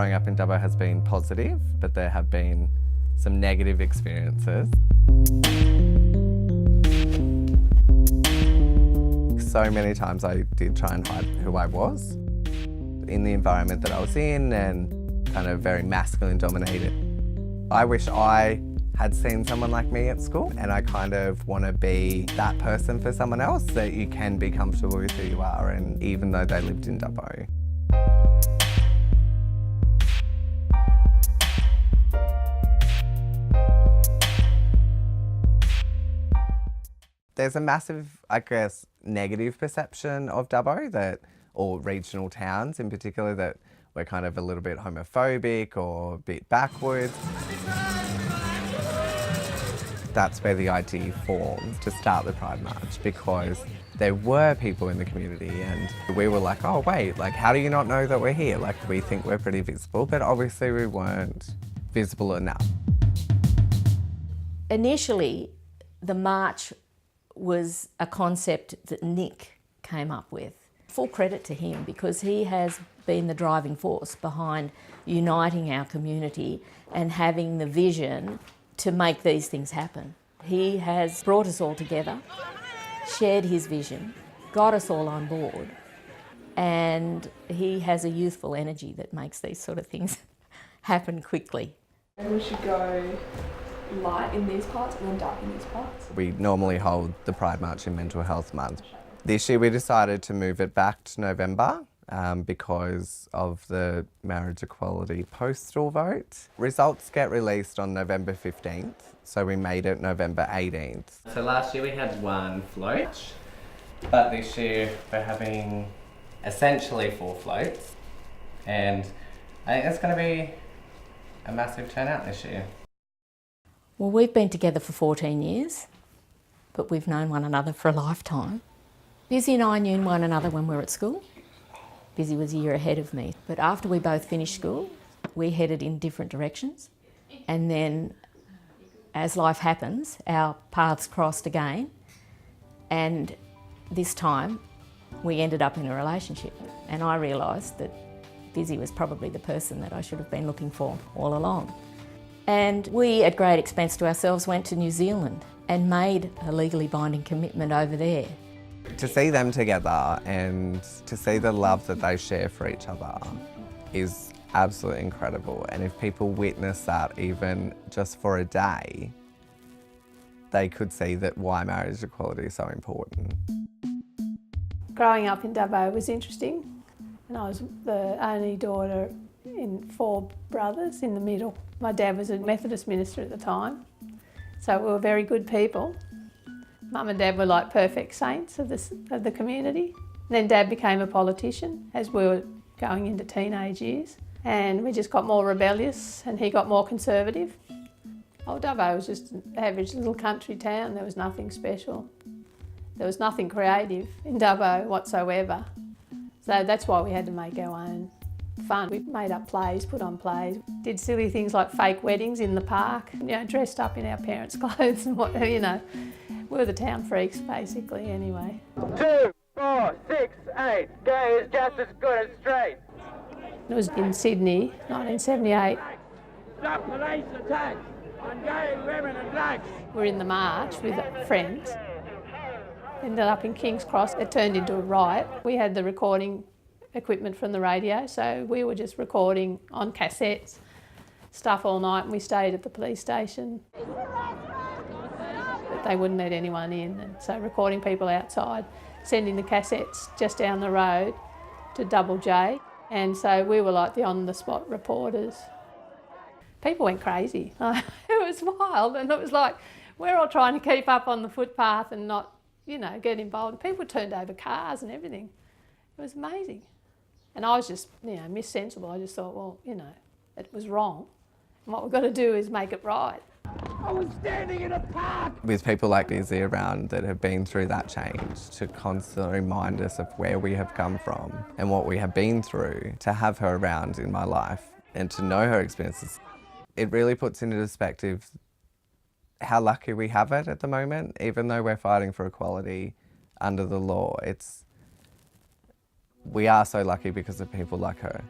growing up in Dubbo has been positive, but there have been some negative experiences. So many times I did try and hide who I was in the environment that I was in, and kind of very masculine dominated. I wish I had seen someone like me at school, and I kind of want to be that person for someone else, that you can be comfortable with who you are, and even though they lived in Dubbo. There's a massive, I guess, negative perception of Dubbo, or regional towns in particular, that we're kind of a little bit homophobic or a bit backwards. That's where the idea formed to start the Pride March, because there were people in the community and we were like, oh wait, like how do you not know that we're here? Like we think we're pretty visible, but obviously we weren't visible enough. Initially, the march was a concept that Nick came up with. Full credit to him, because he has been the driving force behind uniting our community and having the vision to make these things happen. He has brought us all together, shared his vision, got us all on board, and he has a youthful energy that makes these sort of things happen quickly. And we should go light in these parts and then dark in these parts. We normally hold the Pride March in Mental Health Month. This year we decided to move it back to November because of the marriage equality postal vote. Results get released on November 15th, so we made it November 18th. So last year we had one float, but this year we're having essentially 4 floats, and I think it's going to be a massive turnout this year. Well, we've been together for 14 years, but we've known one another for a lifetime. Busy and I knew one another when we were at school. Busy was a year ahead of me, but after we both finished school, we headed in different directions. And then, as life happens, our paths crossed again, and this time we ended up in a relationship. And I realised that Busy was probably the person that I should have been looking for all along. And we, at great expense to ourselves, went to New Zealand and made a legally binding commitment over there. To see them together and to see the love that they share for each other is absolutely incredible. And if people witness that even just for a day, they could see that why marriage equality is so important. Growing up in Dubbo was interesting, and I was the only daughter in 4 brothers in the middle. My dad was a Methodist minister at the time, so we were very good people. Mum and Dad were like perfect saints of the community. And then Dad became a politician as we were going into teenage years, and we just got more rebellious and he got more conservative. Oh, Dubbo was just an average little country town. There was nothing special. There was nothing creative in Dubbo whatsoever. So that's why we had to make our own fun. We made up plays, put on plays, did silly things like fake weddings in the park, dressed up in our parents' clothes and whatever, We were the town freaks, basically, anyway. 2, 4, 6, 8. Gay is just as good as straight. It was in Sydney, 1978. Stop police attacks on gay women and blacks. We're in the march with friends. Ended up in King's Cross. It turned into a riot. We had the recording equipment from the radio, so we were just recording on cassettes, stuff all night, and we stayed at the police station. But they wouldn't let anyone in, and so recording people outside, sending the cassettes just down the road to Double J, and so we were like the on-the-spot reporters. People went crazy. It was wild, and it was like we're all trying to keep up on the footpath and not, get involved. People turned over cars and everything. It was amazing. And I was just, Miss Sensible. I just thought, well, it was wrong. And what we've got to do is make it right. I was standing in a park. With people like Izzy around that have been through that change, to constantly remind us of where we have come from and what we have been through, to have her around in my life and to know her experiences, it really puts into perspective how lucky we have it at the moment. Even though we're fighting for equality under the law, we are so lucky because of people like her.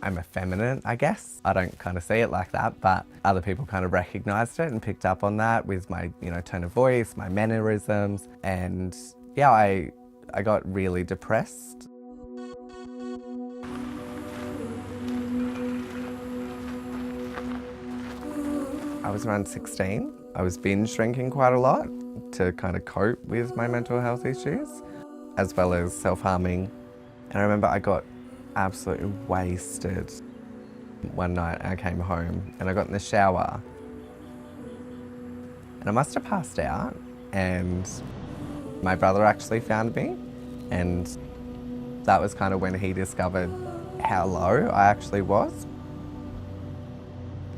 I'm effeminate, I guess. I don't kind of see it like that, but other people kind of recognised it and picked up on that with my, tone of voice, my mannerisms, and yeah, I got really depressed. I was around 16. I was binge drinking quite a lot to kind of cope with my mental health issues, as well as self-harming. And I remember I got absolutely wasted. One night I came home and I got in the shower and I must have passed out, and my brother actually found me, and that was kind of when he discovered how low I actually was.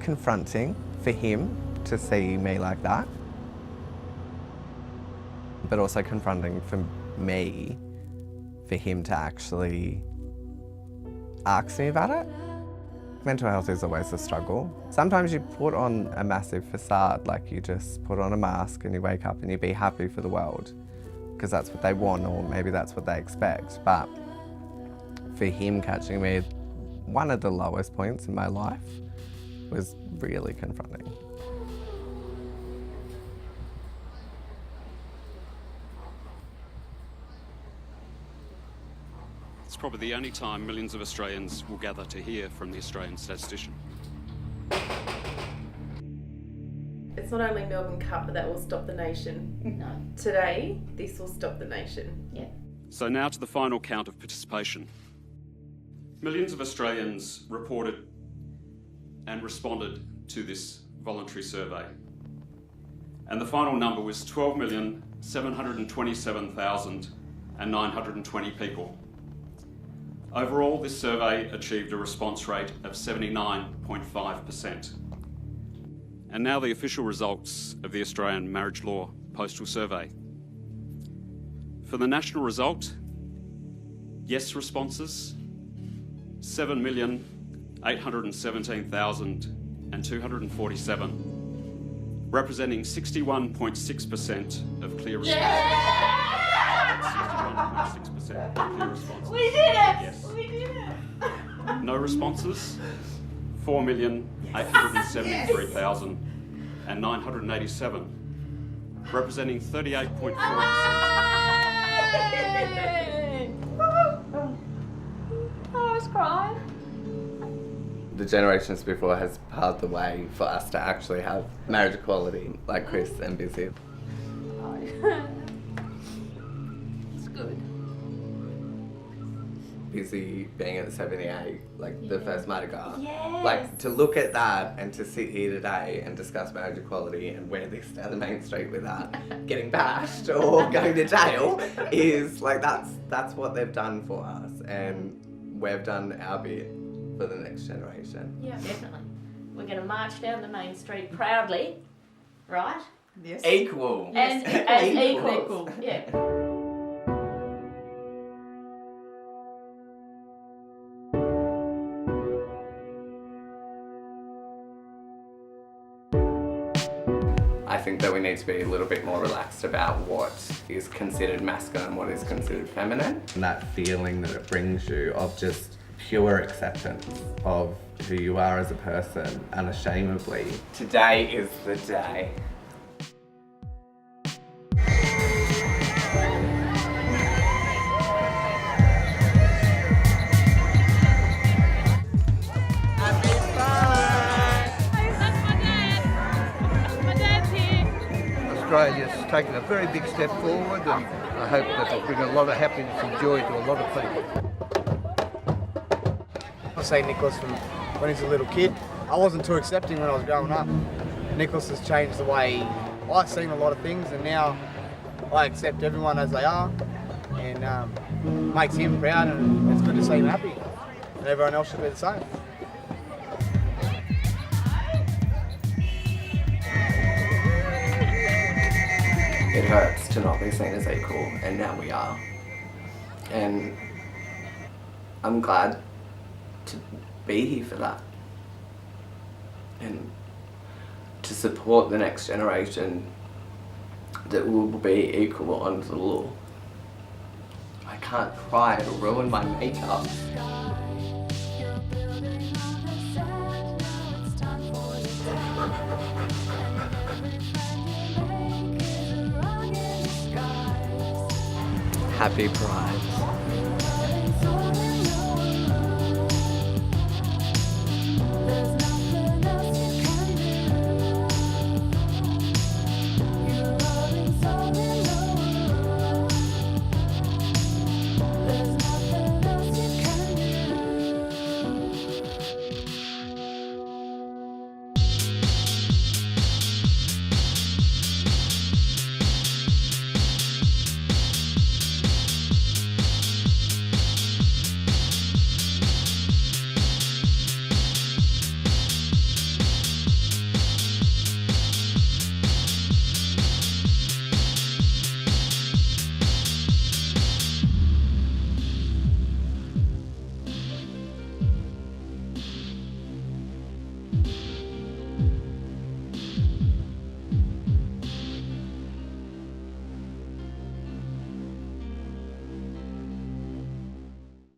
Confronting for him to see me like that, but also confronting for me, for him to actually ask me about it. Mental health is always a struggle. Sometimes you put on a massive facade, like you just put on a mask and you wake up and you be happy for the world, because that's what they want, or maybe that's what they expect. But for him catching me, one of the lowest points in my life was really confronting. It's probably the only time millions of Australians will gather to hear from the Australian statistician. It's not only Melbourne Cup that will stop the nation. No. Today, this will stop the nation. Yeah. So now to the final count of participation. Millions of Australians reported and responded to this voluntary survey. And the final number was 12,727,920 people. Overall, this survey achieved a response rate of 79.5%. And now the official results of the Australian Marriage Law Postal Survey. For the national result, yes responses, 7,817,247, representing 61.6% of clear responses. 61.6% of clear responses. We did it! Yes. We did it! No responses, 4,873,987, representing 38.4%. I was crying. The generations before has paved the way for us to actually have marriage equality, like Chris and Busy. It's good. Busy being at 78, like the Yeah. first Mardi Gras. Yes. Like, to look at that and to sit here today and discuss marriage equality and wear this down the main street without getting bashed or going to jail is like, that's what they've done for us, and we've done our bit for the next generation. Yeah, definitely. We're going to march down the main street proudly, right? Yes. Equal. And as equals. Yeah. I think that we need to be a little bit more relaxed about what is considered masculine and what is considered feminine. And that feeling that it brings you of just pure acceptance of who you are as a person, unashamedly. Today is the day. Australia's taken a very big step forward, and I hope that it'll bring a lot of happiness and joy to a lot of people. I say Nicholas from when he's a little kid. I wasn't too accepting when I was growing up. Nicholas has changed the way I've seen a lot of things, and now I accept everyone as they are, and makes him proud, and it's good to see him happy. And everyone else should be the same. It hurts to not be seen as equal, and now we are. And I'm glad to be here for that. And to support the next generation that will be equal under the law. I can't cry, it'll ruin my makeup. Happy Pride.